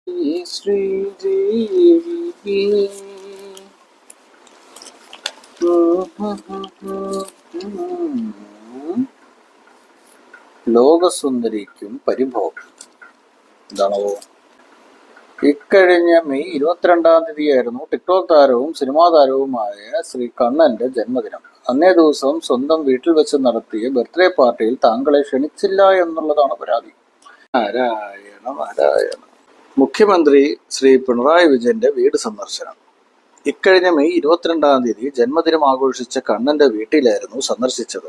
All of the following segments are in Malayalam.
ശ്രീദേവി ലോകസുന്ദരിക്കും പരിഭോഗം. എന്താണോ? ഇക്കഴിഞ്ഞ മെയ് 22 ടിക്ടോക്ക് താരവും സിനിമാ താരവുമായ ശ്രീ കണ്ണന്റെ ജന്മദിനം. അന്നേ ദിവസം സ്വന്തം വീട്ടിൽ വെച്ച് നടത്തിയ ബർത്ത്ഡേ പാർട്ടിയിൽ താങ്കളെ ക്ഷണിച്ചില്ല എന്നുള്ളതാണ് പരാതി. നാരായണ നാരായണ. മുഖ്യമന്ത്രി ശ്രീ പിണറായി വിജയന്റെ വീട് സന്ദർശനം. ഇക്കഴിഞ്ഞ മെയ് 22 ജന്മദിനം ആഘോഷിച്ച കണ്ണന്റെ വീട്ടിലായിരുന്നു സന്ദർശിച്ചത്.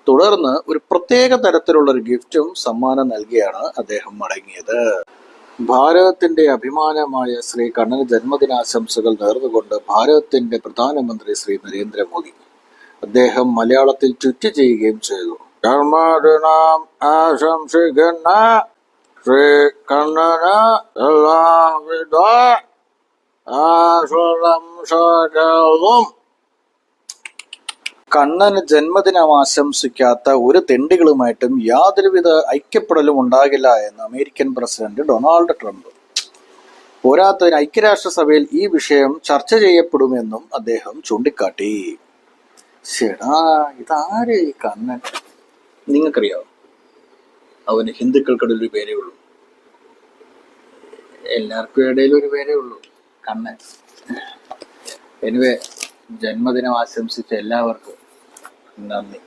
തുടർന്ന് ഒരു പ്രത്യേക തരത്തിലുള്ള ഒരു ഗിഫ്റ്റും സമ്മാനം നൽകിയാണ് അദ്ദേഹം മടങ്ങിയത്. ഭാരതത്തിന്റെ അഭിമാനമായ ശ്രീ കണ്ണന് ജന്മദിനാശംസകൾ നേർന്നുകൊണ്ട് ഭാരതത്തിന്റെ പ്രധാനമന്ത്രി ശ്രീ നരേന്ദ്രമോദി. അദ്ദേഹം മലയാളത്തിൽ ട്വീറ്റ് ചെയ്യുകയും ചെയ്തു. ജന്മദിനം ആശംസിക്കുന്ന ശ്രീ കണ്ണന് എല്ലാവിധ ആശംസകളും. കണ്ണന് ജന്മദിനം ആശംസിക്കാത്ത ഒരു തെണ്ടികളുമായിട്ടും യാതൊരുവിധ ഐക്യപ്പെടലും ഉണ്ടാകില്ല എന്ന് അമേരിക്കൻ പ്രസിഡന്റ് ഡൊണാൾഡ് ട്രംപ്. പോരാത്തതിന് ഐക്യരാഷ്ട്രസഭയിൽ ഈ വിഷയം ചർച്ച ചെയ്യപ്പെടുമെന്നും അദ്ദേഹം ചൂണ്ടിക്കാട്ടി. ശരിടാ, ഇതാര് ഈ കണ്ണൻ? നിങ്ങൾക്കറിയാവോ? അവന് ഹിന്ദുക്കൾക്കിടയിൽ ഒരു പേരേ ഉള്ളൂ, എല്ലാവർക്കും ഇടയിൽ ഒരു പേരേ ഉള്ളൂ, കണ്ണൻ. എനിവേ, ജന്മദിനം ആശംസിച്ച എല്ലാവർക്കും നന്ദി.